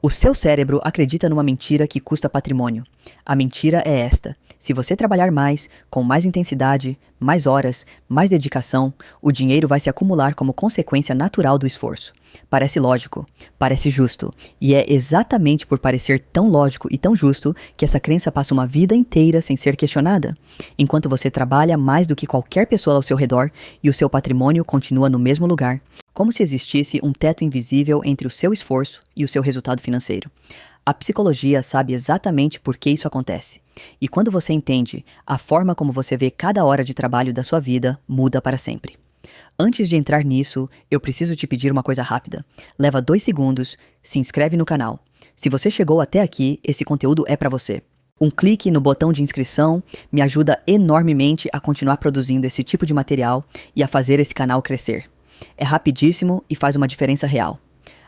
O seu cérebro acredita numa mentira que custa patrimônio. A mentira é esta: se você trabalhar mais, com mais intensidade, mais horas, mais dedicação, o dinheiro vai se acumular como consequência natural do esforço. Parece lógico, parece justo, e é exatamente por parecer tão lógico e tão justo que essa crença passa uma vida inteira sem ser questionada, enquanto você trabalha mais do que qualquer pessoa ao seu redor e o seu patrimônio continua no mesmo lugar, como se existisse um teto invisível entre o seu esforço e o seu resultado financeiro. A psicologia sabe exatamente por que isso acontece. E quando você entende, a forma como você vê cada hora de trabalho da sua vida muda para sempre. Antes de entrar nisso, eu preciso te pedir uma coisa rápida. Leva 2 segundos, se inscreve no canal. Se você chegou até aqui, esse conteúdo é para você. Um clique no botão de inscrição me ajuda enormemente a continuar produzindo esse tipo de material e a fazer esse canal crescer. É rapidíssimo e faz uma diferença real.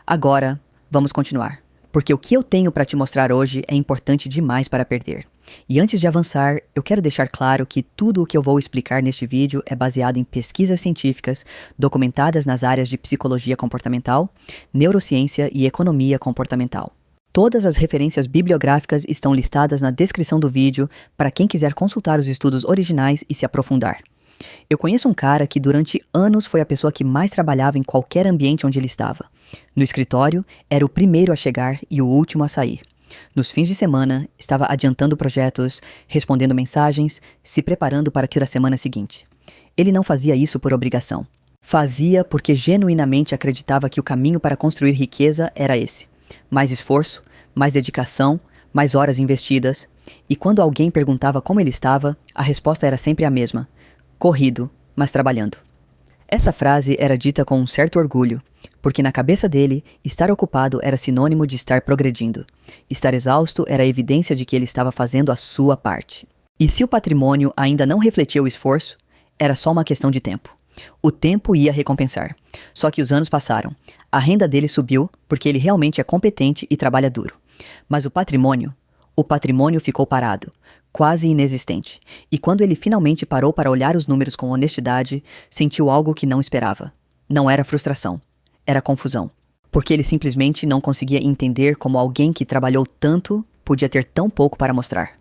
Agora, vamos continuar, porque o que eu tenho para te mostrar hoje é importante demais para perder. E antes de avançar, eu quero deixar claro que tudo o que eu vou explicar neste vídeo é baseado em pesquisas científicas documentadas nas áreas de psicologia comportamental, neurociência e economia comportamental. Todas as referências bibliográficas estão listadas na descrição do vídeo para quem quiser consultar os estudos originais e se aprofundar. Eu conheço um cara que durante anos foi a pessoa que mais trabalhava em qualquer ambiente onde ele estava. No escritório, era o primeiro a chegar e o último a sair. Nos fins de semana, estava adiantando projetos, respondendo mensagens, se preparando para a semana seguinte. Ele não fazia isso por obrigação. Fazia porque genuinamente acreditava que o caminho para construir riqueza era esse. Mais esforço, mais dedicação, mais horas investidas. E quando alguém perguntava como ele estava, a resposta era sempre a mesma: corrido, mas trabalhando. Essa frase era dita com um certo orgulho, porque na cabeça dele, estar ocupado era sinônimo de estar progredindo. Estar exausto era evidência de que ele estava fazendo a sua parte. E se o patrimônio ainda não refletia o esforço, era só uma questão de tempo. O tempo ia recompensar. Só que os anos passaram. A renda dele subiu porque ele realmente é competente e trabalha duro. Mas o patrimônio ficou parado, quase inexistente. E quando ele finalmente parou para olhar os números com honestidade, sentiu algo que não esperava. Não era frustração, era confusão. Porque ele simplesmente não conseguia entender como alguém que trabalhou tanto podia ter tão pouco para mostrar.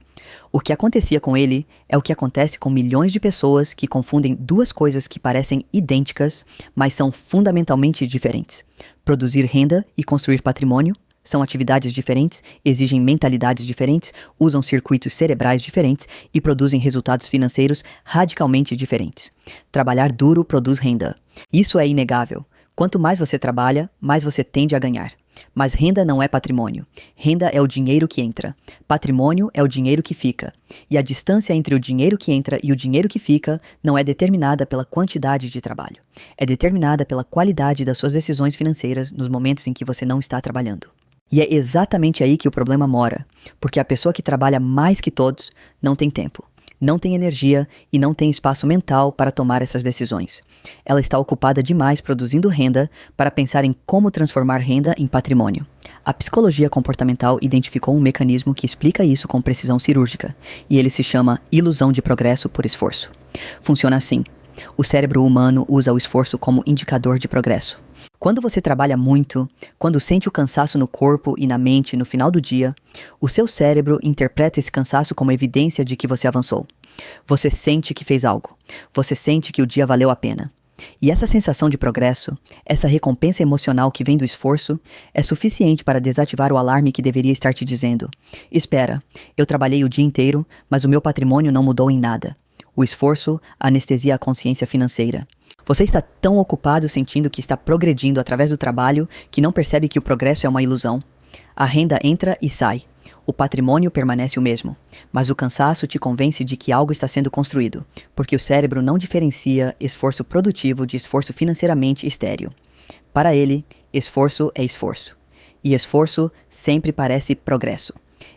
O que acontecia com ele é o que acontece com milhões de pessoas que confundem duas coisas que parecem idênticas, mas são fundamentalmente diferentes. Produzir renda e construir patrimônio são atividades diferentes, exigem mentalidades diferentes, usam circuitos cerebrais diferentes e produzem resultados financeiros radicalmente diferentes. Trabalhar duro produz renda. Isso é inegável. Quanto mais você trabalha, mais você tende a ganhar. Mas renda não é patrimônio. Renda é o dinheiro que entra. Patrimônio é o dinheiro que fica. E a distância entre o dinheiro que entra e o dinheiro que fica não é determinada pela quantidade de trabalho. É determinada pela qualidade das suas decisões financeiras nos momentos em que você não está trabalhando. E é exatamente aí que o problema mora, porque a pessoa que trabalha mais que todos não tem tempo, não tem energia e não tem espaço mental para tomar essas decisões. Ela está ocupada demais produzindo renda para pensar em como transformar renda em patrimônio. A psicologia comportamental identificou um mecanismo que explica isso com precisão cirúrgica, e ele se chama ilusão de progresso por esforço. Funciona assim: o cérebro humano usa o esforço como indicador de progresso. Quando você trabalha muito, quando sente o cansaço no corpo e na mente no final do dia, o seu cérebro interpreta esse cansaço como evidência de que você avançou. Você sente que fez algo. Você sente que o dia valeu a pena. E essa sensação de progresso, essa recompensa emocional que vem do esforço, é suficiente para desativar o alarme que deveria estar te dizendo: espera, eu trabalhei o dia inteiro, mas o meu patrimônio não mudou em nada. O esforço anestesia a consciência financeira. Você está tão ocupado sentindo que está progredindo através do trabalho que não percebe que o progresso é uma ilusão. A renda entra e sai. O patrimônio permanece o mesmo. Mas o cansaço te convence de que algo está sendo construído, porque o cérebro não diferencia esforço produtivo de esforço financeiramente estéril. Para ele, esforço é esforço. E esforço sempre parece progresso.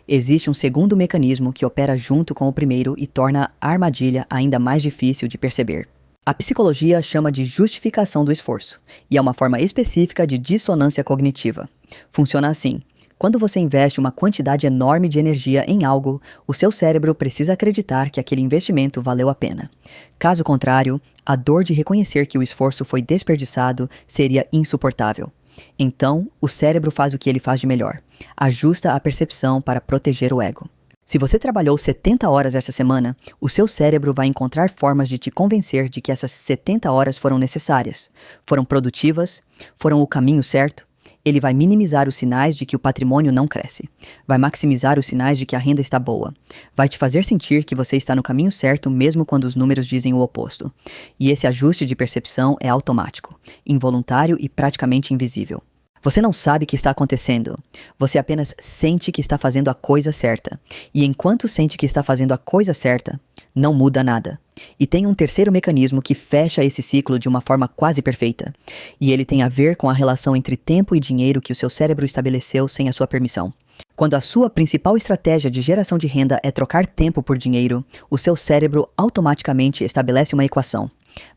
Existe um segundo mecanismo que opera junto com o primeiro e torna a armadilha ainda mais difícil de perceber. A psicologia chama de justificação do esforço, e é uma forma específica de dissonância cognitiva. Funciona assim: quando você investe uma quantidade enorme de energia em algo, o seu cérebro precisa acreditar que aquele investimento valeu a pena. Caso contrário, a dor de reconhecer que o esforço foi desperdiçado seria insuportável. Então, o cérebro faz o que ele faz de melhor. Ajusta a percepção para proteger o ego. Se você trabalhou 70 horas esta semana, o seu cérebro vai encontrar formas de te convencer de que essas 70 horas foram necessárias, foram produtivas, foram o caminho certo. Ele vai minimizar os sinais de que o patrimônio não cresce. Vai maximizar os sinais de que a renda está boa. Vai te fazer sentir que você está no caminho certo mesmo quando os números dizem o oposto. E esse ajuste de percepção é automático, involuntário e praticamente invisível. Você não sabe o que está acontecendo. Você apenas sente que está fazendo a coisa certa. E enquanto sente que está fazendo a coisa certa, não muda nada. E tem um terceiro mecanismo que fecha esse ciclo de uma forma quase perfeita. E ele tem a ver com a relação entre tempo e dinheiro que o seu cérebro estabeleceu sem a sua permissão. Quando a sua principal estratégia de geração de renda é trocar tempo por dinheiro, o seu cérebro automaticamente estabelece uma equação.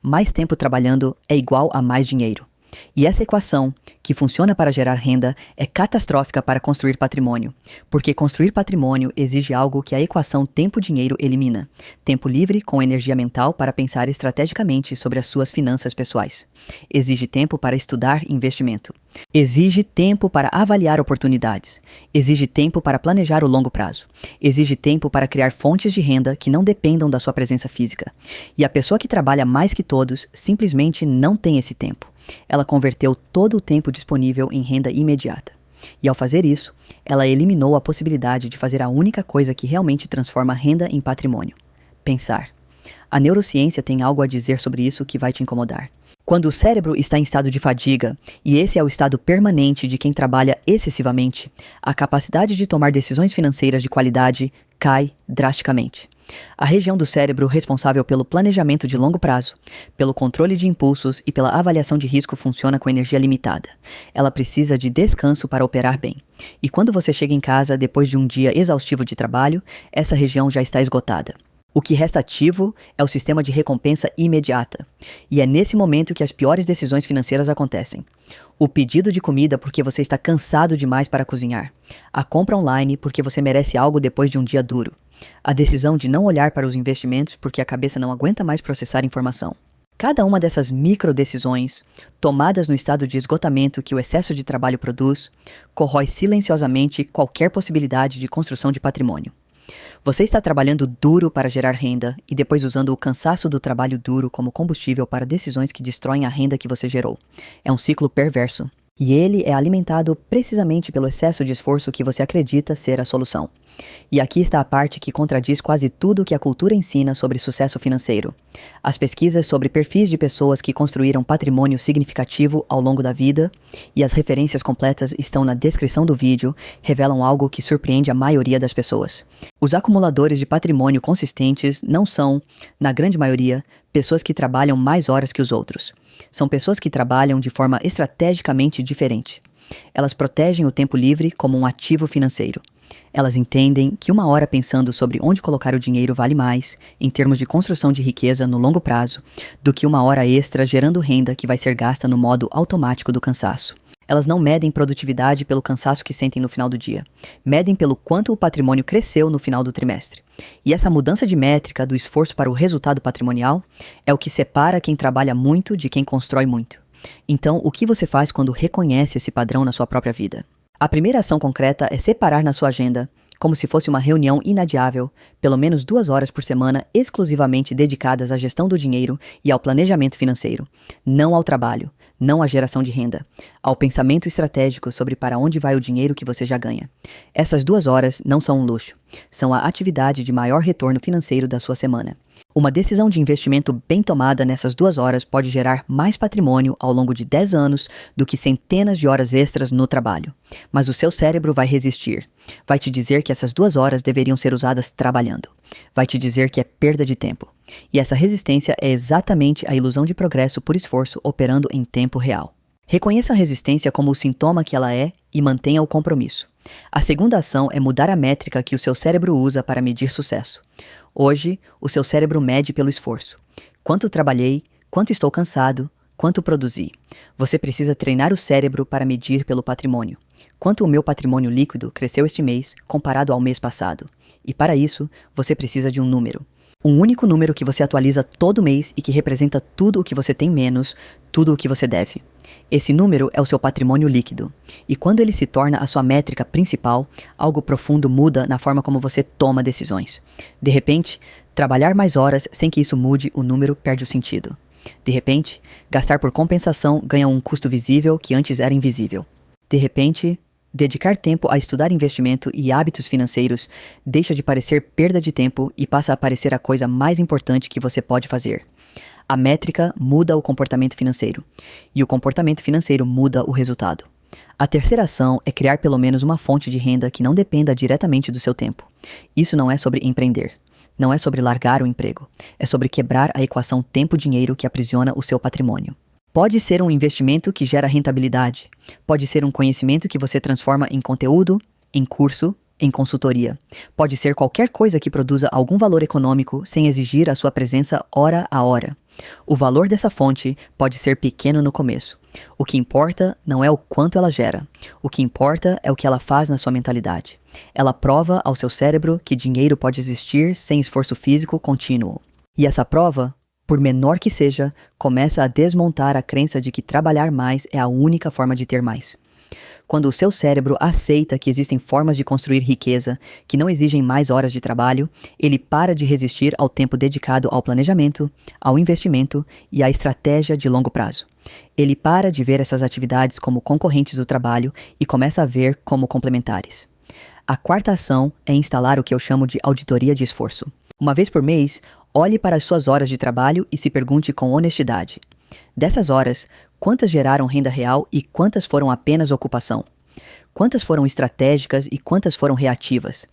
Mais tempo trabalhando é igual a mais dinheiro. E essa equação, que funciona para gerar renda, é catastrófica para construir patrimônio, porque construir patrimônio exige algo que a equação tempo-dinheiro elimina: tempo livre com energia mental para pensar estrategicamente sobre as suas finanças pessoais. Exige tempo para estudar investimento. Exige tempo para avaliar oportunidades. Exige tempo para planejar o longo prazo. Exige tempo para criar fontes de renda que não dependam da sua presença física. E a pessoa que trabalha mais que todos simplesmente não tem esse tempo. Ela converteu todo o tempo disponível em renda imediata. E ao fazer isso, ela eliminou a possibilidade de fazer a única coisa que realmente transforma renda em patrimônio: pensar. A neurociência tem algo a dizer sobre isso que vai te incomodar. Quando o cérebro está em estado de fadiga, e esse é o estado permanente de quem trabalha excessivamente, a capacidade de tomar decisões financeiras de qualidade cai drasticamente. A região do cérebro responsável pelo planejamento de longo prazo, pelo controle de impulsos e pela avaliação de risco funciona com energia limitada. Ela precisa de descanso para operar bem. E quando você chega em casa depois de um dia exaustivo de trabalho, essa região já está esgotada. O que resta ativo é o sistema de recompensa imediata. E é nesse momento que as piores decisões financeiras acontecem. O pedido de comida porque você está cansado demais para cozinhar. A compra online porque você merece algo depois de um dia duro. A decisão de não olhar para os investimentos porque a cabeça não aguenta mais processar informação. Cada uma dessas microdecisões, tomadas no estado de esgotamento que o excesso de trabalho produz, corrói silenciosamente qualquer possibilidade de construção de patrimônio. Você está trabalhando duro para gerar renda e depois usando o cansaço do trabalho duro como combustível para decisões que destroem a renda que você gerou. É um ciclo perverso. E ele é alimentado precisamente pelo excesso de esforço que você acredita ser a solução. E aqui está a parte que contradiz quase tudo que a cultura ensina sobre sucesso financeiro. As pesquisas sobre perfis de pessoas que construíram patrimônio significativo ao longo da vida, e as referências completas estão na descrição do vídeo, revelam algo que surpreende a maioria das pessoas. Os acumuladores de patrimônio consistentes não são, na grande maioria, pessoas que trabalham mais horas que os outros. São pessoas que trabalham de forma estrategicamente diferente. Elas protegem o tempo livre como um ativo financeiro. Elas entendem que uma hora pensando sobre onde colocar o dinheiro vale mais, em termos de construção de riqueza no longo prazo, do que uma hora extra gerando renda que vai ser gasta no modo automático do cansaço. Elas não medem produtividade pelo cansaço que sentem no final do dia. Medem pelo quanto o patrimônio cresceu no final do trimestre. E essa mudança de métrica do esforço para o resultado patrimonial é o que separa quem trabalha muito de quem constrói muito. Então, o que você faz quando reconhece esse padrão na sua própria vida? A primeira ação concreta é separar na sua agenda, como se fosse uma reunião inadiável, pelo menos 2 horas por semana exclusivamente dedicadas à gestão do dinheiro e ao planejamento financeiro, não ao trabalho, não à geração de renda, ao pensamento estratégico sobre para onde vai o dinheiro que você já ganha. Essas 2 horas não são um luxo, são a atividade de maior retorno financeiro da sua semana. Uma decisão de investimento bem tomada nessas 2 horas pode gerar mais patrimônio ao longo de 10 anos do que centenas de horas extras no trabalho. Mas o seu cérebro vai resistir. Vai te dizer que essas 2 horas deveriam ser usadas trabalhando. Vai te dizer que é perda de tempo. E essa resistência é exatamente a ilusão de progresso por esforço operando em tempo real. Reconheça a resistência como o sintoma que ela é e mantenha o compromisso. A segunda ação é mudar a métrica que o seu cérebro usa para medir sucesso. Hoje, o seu cérebro mede pelo esforço. Quanto trabalhei, quanto estou cansado, quanto produzi. Você precisa treinar o cérebro para medir pelo patrimônio. Quanto o meu patrimônio líquido cresceu este mês comparado ao mês passado. E para isso, você precisa de um número. Um único número que você atualiza todo mês e que representa tudo o que você tem menos, tudo o que você deve. Esse número é o seu patrimônio líquido. E quando ele se torna a sua métrica principal, algo profundo muda na forma como você toma decisões. De repente, trabalhar mais horas sem que isso mude o número perde o sentido. De repente, gastar por compensação ganha um custo visível que antes era invisível. De repente, dedicar tempo a estudar investimento e hábitos financeiros deixa de parecer perda de tempo e passa a parecer a coisa mais importante que você pode fazer. A métrica muda o comportamento financeiro, e o comportamento financeiro muda o resultado. A terceira ação é criar pelo menos uma fonte de renda que não dependa diretamente do seu tempo. Isso não é sobre empreender. Não é sobre largar o emprego. É sobre quebrar a equação tempo-dinheiro que aprisiona o seu patrimônio. Pode ser um investimento que gera rentabilidade. Pode ser um conhecimento que você transforma em conteúdo, em curso, em consultoria. Pode ser qualquer coisa que produza algum valor econômico sem exigir a sua presença hora a hora. O valor dessa fonte pode ser pequeno no começo. O que importa não é o quanto ela gera. O que importa é o que ela faz na sua mentalidade. Ela prova ao seu cérebro que dinheiro pode existir sem esforço físico contínuo. E essa prova, por menor que seja, começa a desmontar a crença de que trabalhar mais é a única forma de ter mais. Quando o seu cérebro aceita que existem formas de construir riqueza que não exigem mais horas de trabalho, ele para de resistir ao tempo dedicado ao planejamento, ao investimento e à estratégia de longo prazo. Ele para de ver essas atividades como concorrentes do trabalho e começa a ver como complementares. A quarta ação é instalar o que eu chamo de auditoria de esforço. Uma vez por mês, olhe para as suas horas de trabalho e se pergunte com honestidade: dessas horas, quantas geraram renda real e quantas foram apenas ocupação? Quantas foram estratégicas e quantas foram reativas?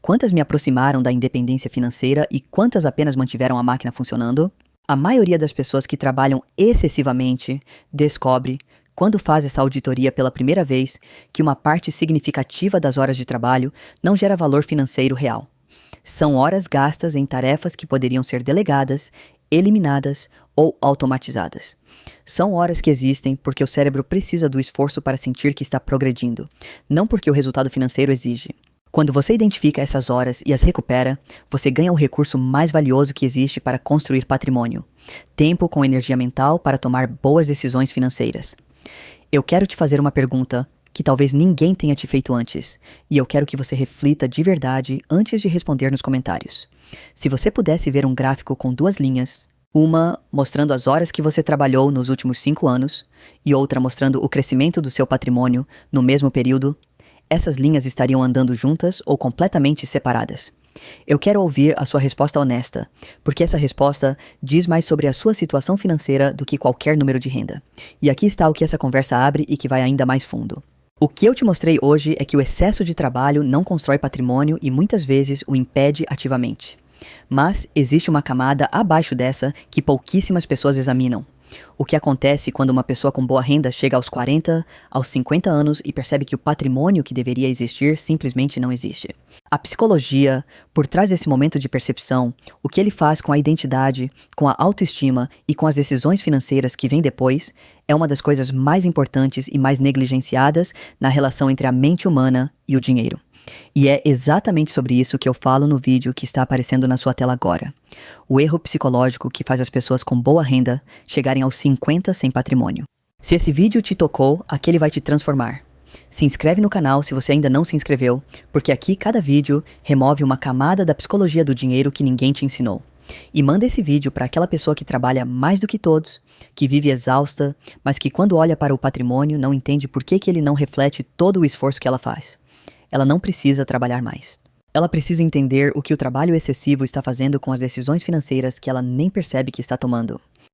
Quantas me aproximaram da independência financeira e quantas apenas mantiveram a máquina funcionando? A maioria das pessoas que trabalham excessivamente descobre, quando faz essa auditoria pela primeira vez, que uma parte significativa das horas de trabalho não gera valor financeiro real. São horas gastas em tarefas que poderiam ser delegadas, eliminadas ou automatizadas. São horas que existem porque o cérebro precisa do esforço para sentir que está progredindo, não porque o resultado financeiro exige. Quando você identifica essas horas e as recupera, você ganha o recurso mais valioso que existe para construir patrimônio: tempo com energia mental para tomar boas decisões financeiras. Eu quero te fazer uma pergunta que talvez ninguém tenha te feito antes, e eu quero que você reflita de verdade antes de responder nos comentários. Se você pudesse ver um gráfico com duas linhas, uma mostrando as horas que você trabalhou nos últimos 5 anos e outra mostrando o crescimento do seu patrimônio no mesmo período, essas linhas estariam andando juntas ou completamente separadas? Eu quero ouvir a sua resposta honesta, porque essa resposta diz mais sobre a sua situação financeira do que qualquer número de renda. E aqui está o que essa conversa abre e que vai ainda mais fundo. O que eu te mostrei hoje é que o excesso de trabalho não constrói patrimônio e muitas vezes o impede ativamente. Mas existe uma camada abaixo dessa que pouquíssimas pessoas examinam. O que acontece quando uma pessoa com boa renda chega aos 40, aos 50 anos e percebe que o patrimônio que deveria existir simplesmente não existe. A psicologia, por trás desse momento de percepção, o que ele faz com a identidade, com a autoestima e com as decisões financeiras que vêm depois, é uma das coisas mais importantes e mais negligenciadas na relação entre a mente humana e o dinheiro. E é exatamente sobre isso que eu falo no vídeo que está aparecendo na sua tela agora. O erro psicológico que faz as pessoas com boa renda chegarem aos 50 sem patrimônio. Se esse vídeo te tocou, aquele vai te transformar. Se inscreve no canal se você ainda não se inscreveu, porque aqui cada vídeo remove uma camada da psicologia do dinheiro que ninguém te ensinou. E manda esse vídeo para aquela pessoa que trabalha mais do que todos, que vive exausta, mas que quando olha para o patrimônio não entende por que ele não reflete todo o esforço que ela faz. Ela não precisa trabalhar mais. Ela precisa entender o que o trabalho excessivo está fazendo com as decisões financeiras que ela nem percebe que está tomando.